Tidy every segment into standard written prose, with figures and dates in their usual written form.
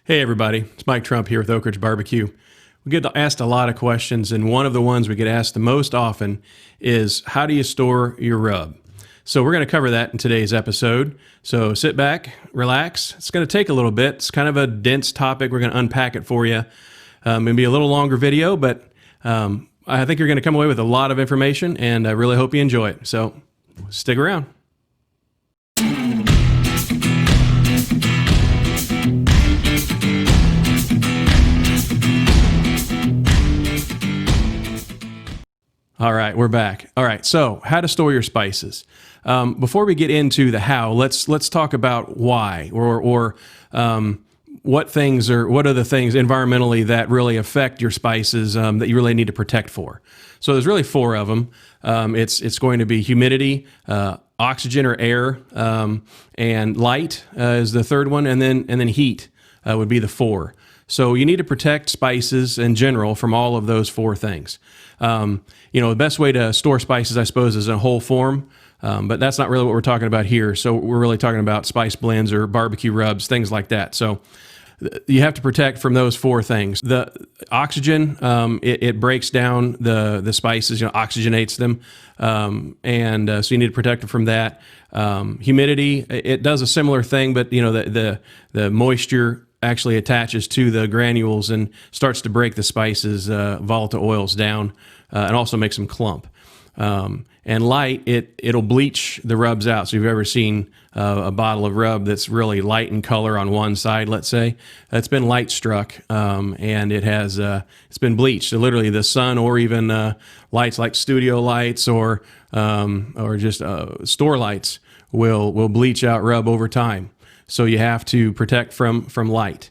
Hey everybody, it's Mike Trump here with Oakridge BBQ. We get asked a lot of questions, and one of the ones we get asked the most often is, how do you store your rub? So we're going to cover that in today's episode. So sit back, relax. It's going to take a little bit. It's kind of a dense topic. We're going to unpack it for you. Maybe a little longer video, but I think you're going to come away with a lot of information, and I really hope you enjoy it. So stick around. All right, we're back. All right, so how to store your spices. Before we get into the how, let's talk about why, or what are the things environmentally that really affect your spices that you really need to protect for. So there's really four of them. It's going to be humidity, oxygen or air, and light is the third one, and then heat would be the four. So you need to protect spices in general from all of those four things. The best way to store spices, I suppose, is in whole form, but that's not really what we're talking about here. So we're really talking about spice blends or barbecue rubs, things like that. So you have to protect from those four things. The oxygen, it breaks down the spices, oxygenates them, so you need to protect them from that. Humidity, it does a similar thing, but the moisture actually attaches to the granules and starts to break the spices, volatile oils down, and also makes them clump. And light, it'll bleach the rubs out. So if you've ever seen a bottle of rub that's really light in color on one side, let's say, that's been light struck, and it's been bleached. So literally the sun, or even lights like studio lights or just store lights will bleach out rub over time. So you have to protect from light.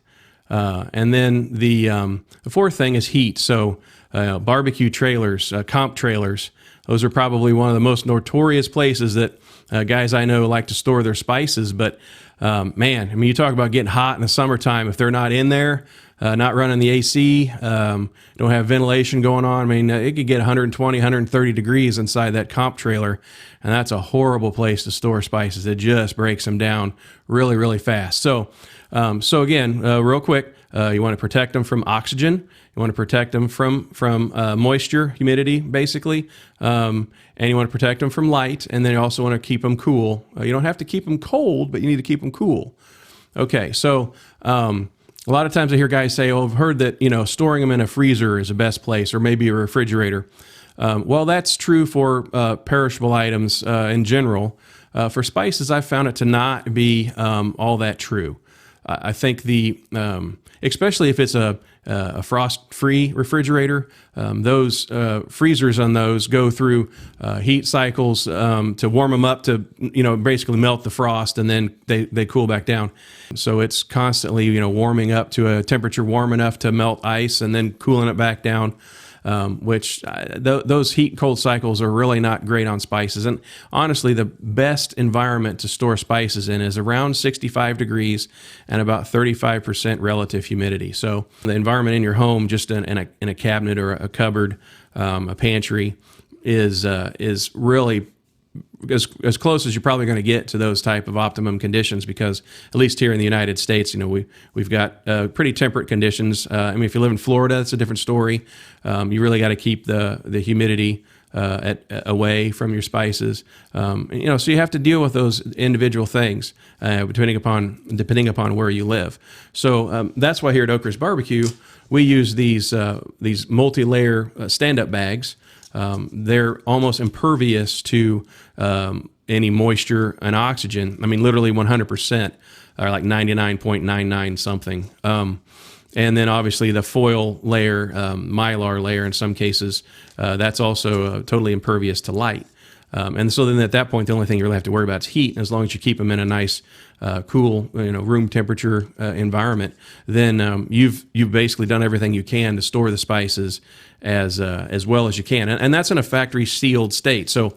And then the fourth thing is heat. So barbecue trailers, comp trailers, those are probably one of the most notorious places that guys I know like to store their spices. But you talk about getting hot in the summertime. If they're not in there, not running the AC, don't have ventilation going on, it could get 120, 130 degrees inside that comp trailer, and that's a horrible place to store spices. It just breaks them down really, really fast. So again, real quick, you want to protect them from oxygen. You want to protect them from moisture, humidity, basically, and you want to protect them from light, and then you also want to keep them cool. You don't have to keep them cold, but you need to keep them cool. Okay, so a lot of times I hear guys say, "Oh, I've heard that storing them in a freezer is the best place, or maybe a refrigerator." Well, that's true for perishable items in general. For spices, I've found it to not be all that true. I think especially if it's a frost-free refrigerator, those freezers on those go through heat cycles to warm them up to basically melt the frost, and then they cool back down. So it's constantly warming up to a temperature warm enough to melt ice, and then cooling it back down. Those heat and cold cycles are really not great on spices. And honestly, the best environment to store spices in is around 65 degrees and about 35% relative humidity. So the environment in your home, just in a cabinet or a cupboard, a pantry, is really as close as you're probably going to get to those type of optimum conditions, because at least here in the United States, we've got pretty temperate conditions. If you live in Florida, it's a different story. You really got to keep the humidity away from your spices. So you have to deal with those individual things depending upon where you live. So that's why here at Oakridge BBQ we use these multi-layer stand-up bags. They're almost impervious to any moisture and oxygen. Literally 100%, or like 99.99 something. And then obviously the foil layer, mylar layer in some cases, that's also totally impervious to light. And so then at that point, the only thing you really have to worry about is heat. And as long as you keep them in a nice, cool, room temperature environment, then you've basically done everything you can to store the spices as well as you can. And that's in a factory sealed state. So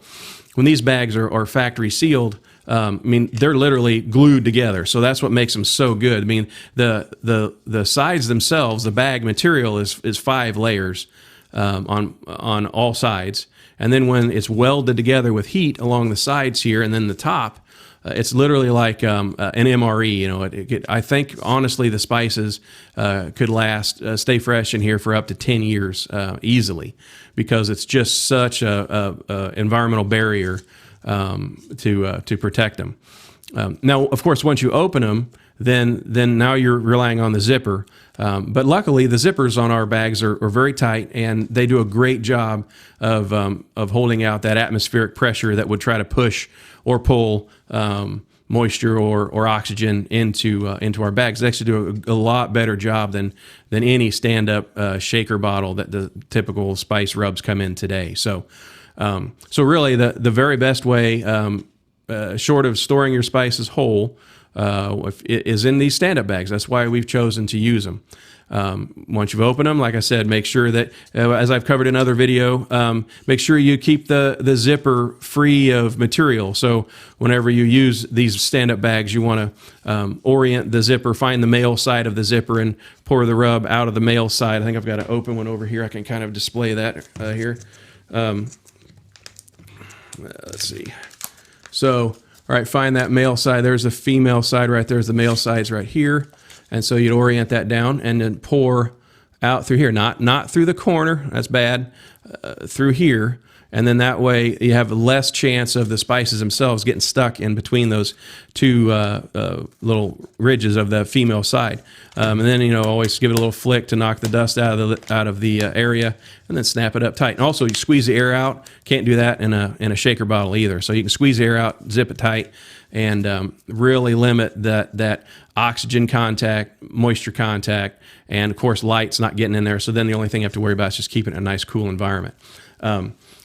when these bags are factory sealed, they're literally glued together. So that's what makes them so good. The sides themselves, the bag material is 5 layers on all sides. And then when it's welded together with heat along the sides here and then the top, It's literally like an MRE. You know, I think honestly the spices could last, stay fresh in here for up to 10 years easily, because it's just such a environmental barrier to protect them. Now, of course, once you open them, then now you're relying on the zipper. But luckily, the zippers on our bags are very tight, and they do a great job of holding out that atmospheric pressure that would try to push or pull moisture or oxygen into our bags. They actually do a lot better job than any stand-up shaker bottle that the typical spice rubs come in today. So really, the very best way, short of storing your spices whole, is in these stand-up bags. That's why we've chosen to use them. Once you've opened them, like I said, make sure that, as I've covered in another video, make sure you keep the zipper free of material. So whenever you use these stand-up bags, you want to orient the zipper, find the male side of the zipper, and pour the rub out of the male side. I think I've got an open one over here. I can kind of display that here. Let's see. So, all right, find that male side. There's the female side right there. There's the male side's right here. And so you'd orient that down and then pour out through here. Not through the corner. That's bad. Through here. And then that way you have less chance of the spices themselves getting stuck in between those two little ridges of the female side. And then, you know, always give it a little flick to knock the dust out of the area, and then snap it up tight. And also, you squeeze the air out. Can't do that in a shaker bottle either. So you can squeeze the air out, zip it tight, and really limit that oxygen contact, moisture contact, and of course light's not getting in there. So then the only thing you have to worry about is just keeping it in a nice, cool environment.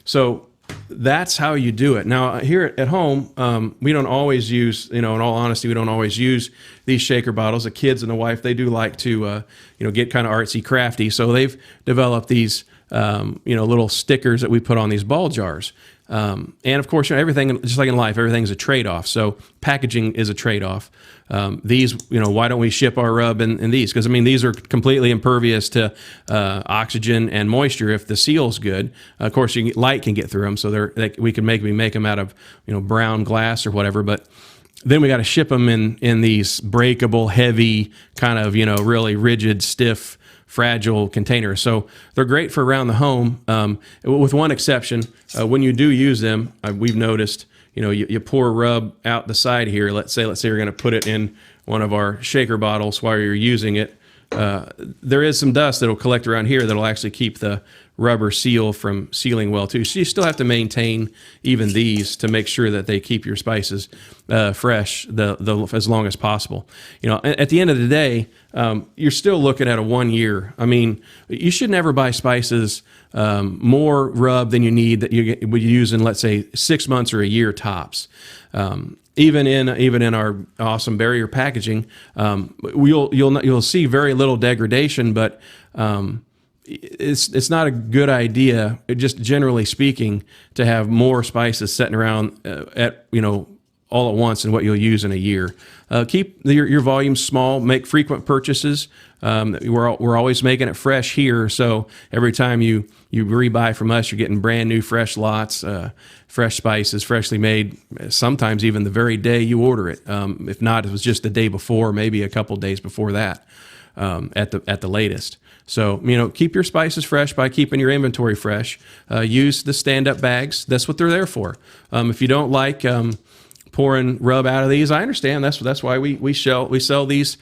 So that's how you do it. Now here at home, we don't always use, you know, in all honesty, we don't always use these shaker bottles. The kids and the wife, they do like to, you know, get kind of artsy crafty. So they've developed these, you know, little stickers that we put on these ball jars. And of course, you know, everything, just like in life, everything's a trade-off. So packaging is a trade-off. These, you know, why don't we ship our rub in these? Because I mean, these are completely impervious to oxygen and moisture if the seal's good. Of course, light can get through them, so we can make them out of, you know, brown glass or whatever. But then we got to ship them in these breakable, heavy, kind of, you know, really rigid, stiff, fragile containers. So they're great for around the home, with one exception. When you do use them, we've noticed, you know, you pour rub out the side here. Let's say you're going to put it in one of our shaker bottles while you're using it. There is some dust that'll collect around here that'll actually keep the rubber seal from sealing well too. So you still have to maintain even these to make sure that they keep your spices fresh as long as possible. You know, at the end of the day, you're still looking at a 1 year. I mean, you should never buy spices more rub than you need that you would use in, let's say, 6 months or a year tops. Even in our awesome barrier packaging, you'll see very little degradation, but it's not a good idea, just generally speaking, to have more spices sitting around all at once than what you'll use in a year. Keep your volumes small. Make frequent purchases. We're always making it fresh here, so every time you rebuy from us, you're getting brand new fresh lots, fresh spices, freshly made. Sometimes even the very day you order it. If not, it was just the day before, maybe a couple days before that, at the latest. So, you know, keep your spices fresh by keeping your inventory fresh. Use the stand-up bags. That's what they're there for. If you don't like pouring rub out of these, I understand. That's why we sell these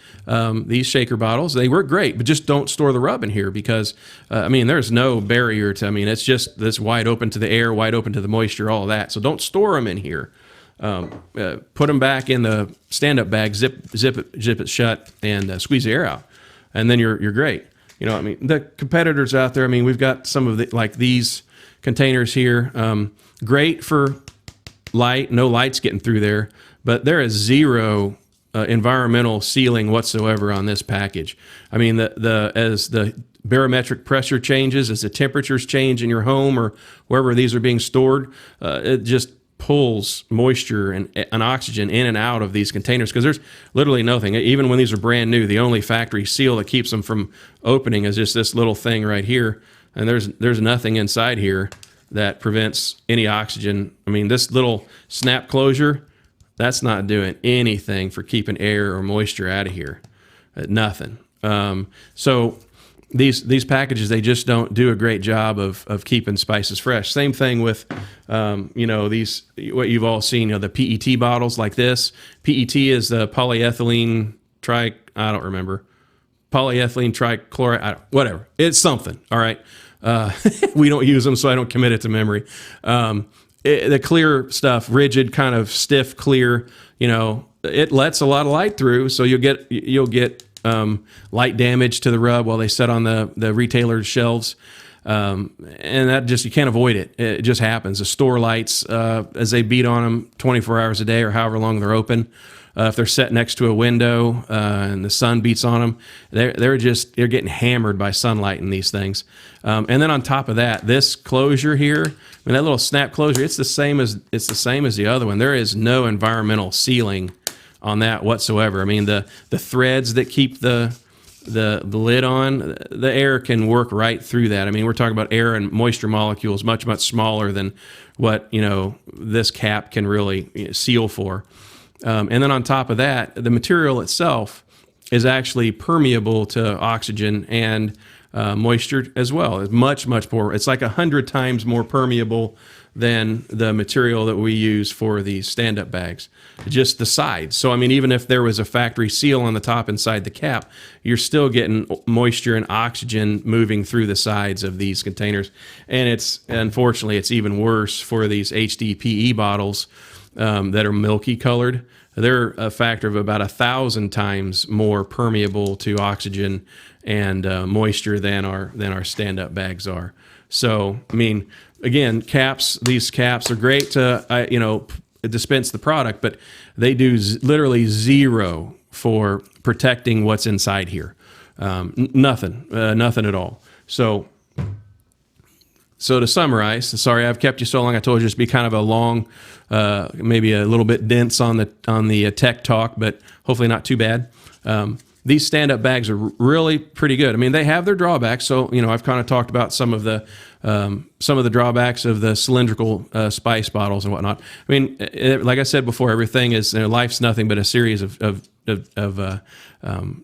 shaker bottles. They work great, but just don't store the rub in here because I mean, there's no barrier to. I mean, it's just this wide open to the air, wide open to the moisture, all of that. So don't store them in here. Put them back in the stand-up bag, zip it shut, and squeeze the air out, and then you're great. You know, I mean, the competitors out there, I mean, we've got some of like these containers here, great for light, no light's getting through there, but there is zero environmental sealing whatsoever on this package. I mean, as the barometric pressure changes, as the temperatures change in your home or wherever these are being stored, it just pulls moisture and oxygen in and out of these containers because there's literally nothing. Even when these are brand new, the only factory seal that keeps them from opening is just this little thing right here, and there's nothing inside here that prevents any oxygen. I mean, this little snap closure That's not doing anything for keeping air or moisture out of here. Nothing. So these packages, they just don't do a great job of keeping spices fresh. Same thing with, these, what you've all seen, the PET bottles like this. PET is the polyethylene I don't remember. Polyethylene trichloride, whatever. It's something, all right? We don't use them, so I don't commit it to memory. The clear stuff, rigid, kind of stiff, clear, it lets a lot of light through, so you'll get light damage to the rub while they sit on the retailer's shelves. And that you can't avoid it. It just happens. The store lights, as they beat on them 24 hours a day or however long they're open, if they're set next to a window and the sun beats on them, they're getting hammered by sunlight in these things. And then on top of that, this closure here, that little snap closure, it's the same as the other one. There is no environmental sealing on that whatsoever. I mean, the threads that keep the lid on, the air can work right through that. I mean, we're talking about air and moisture molecules much, much smaller than what, this cap can really seal for. And then on top of that, the material itself is actually permeable to oxygen and moisture as well. It's much, much more. It's like 100 times more permeable than the material that we use for these stand-up bags, just the sides. So, I mean, even if there was a factory seal on the top inside the cap, you're still getting moisture and oxygen moving through the sides of these containers. And unfortunately, it's even worse for these HDPE bottles that are milky colored. They're a factor of about 1,000 times more permeable to oxygen and moisture than our stand-up bags are. So, I mean, again, these caps are great to dispense the product, but they do literally zero for protecting what's inside here. Nothing at all. So to summarize, sorry I've kept you so long. I told you this would be kind of a long, maybe a little bit dense on the tech talk, but hopefully not too bad. These stand-up bags are really pretty good. I mean, they have their drawbacks. So I've kind of talked about some of the drawbacks of the cylindrical spice bottles and whatnot. I mean, like I said before, everything is life's nothing but a series of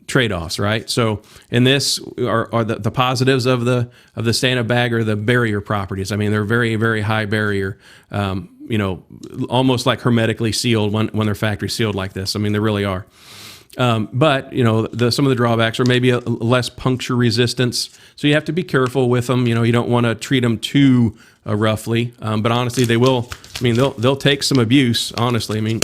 trade-offs, right? So in this are the positives of the stand-up bag are the barrier properties. I mean, they're very, very high barrier, almost like hermetically sealed when they're factory sealed like this. I mean, they really are. But some of the drawbacks are maybe a less puncture resistance, so you have to be careful with them. You don't want to treat them too roughly. But honestly, they will. I mean, they'll take some abuse. Honestly, I mean,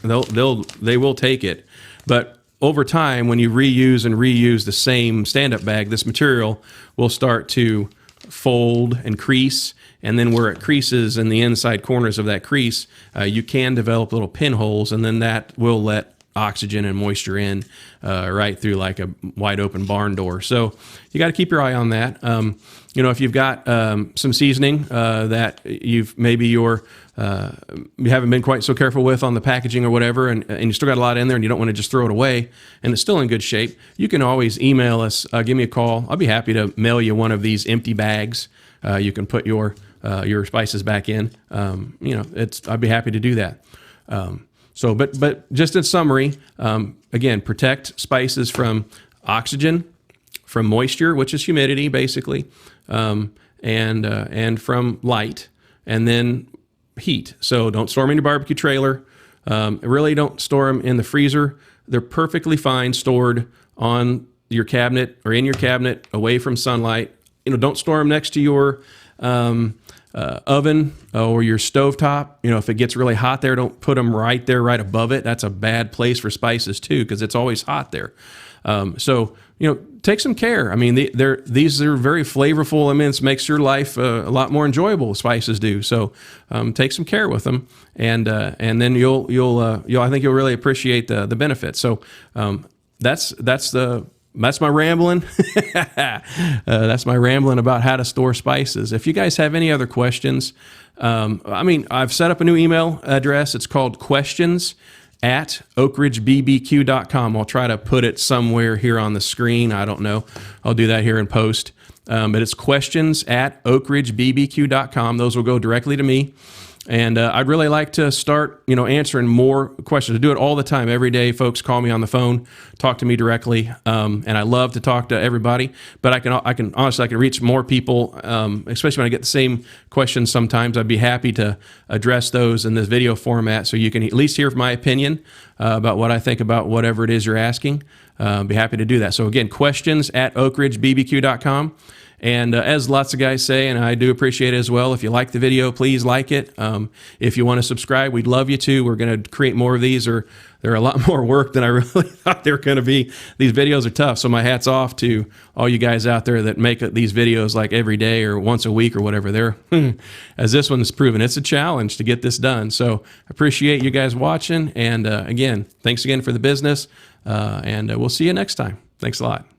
they will take it. But over time, when you reuse the same stand-up bag, this material will start to fold and crease. And then where it creases in the inside corners of that crease, you can develop little pinholes, and then that will let oxygen and moisture in right through like a wide open barn door. So you got to keep your eye on that. If you've got some seasoning that you haven't been quite so careful with on the packaging or whatever, and you still got a lot in there and you don't want to just throw it away and it's still in good shape, you can always email us, give me a call. I'll be happy to mail you one of these empty bags. You can put your spices back in. I'd be happy to do that. But just in summary, again, protect spices from oxygen, from moisture, which is humidity, basically, and from light, and then heat. So don't store them in your barbecue trailer. Really don't store them in the freezer. They're perfectly fine stored on your cabinet or in your cabinet, away from sunlight. Don't store them next to your oven or your stovetop. If it gets really hot there, don't put them right there, right above it. That's a bad place for spices too, because it's always hot there. Take some care. I mean, these are very flavorful. I mean, it makes your life a lot more enjoyable. Spices do. So take some care with them, and then I think you'll really appreciate the benefits. So that's my rambling. That's my rambling about how to store spices. If you guys have any other questions, I've set up a new email address. It's called questions@oakridgebbq.com. I'll try to put it somewhere here on the screen. I don't know. I'll do that here in post. But it's questions@oakridgebbq.com. Those will go directly to me. And I'd really like to start, answering more questions. I do it all the time, every day. Folks call me on the phone, talk to me directly, and I love to talk to everybody. But I can honestly, I can reach more people, especially when I get the same questions. Sometimes I'd be happy to address those in this video format, so you can at least hear my opinion about what I think about whatever it is you're asking. Be happy to do that. So again, questions at oakridgebbq.com. And as lots of guys say, and I do appreciate it as well, if you like the video, please like it. If you want to subscribe, we'd love you to. We're going to create more of these, or they're a lot more work than I really thought they were going to be. These videos are tough, so my hat's off to all you guys out there that make these videos like every day or once a week or whatever. They're, as this one has proven, it's a challenge to get this done. So I appreciate you guys watching. And again, thanks again for the business. And we'll see you next time. Thanks a lot.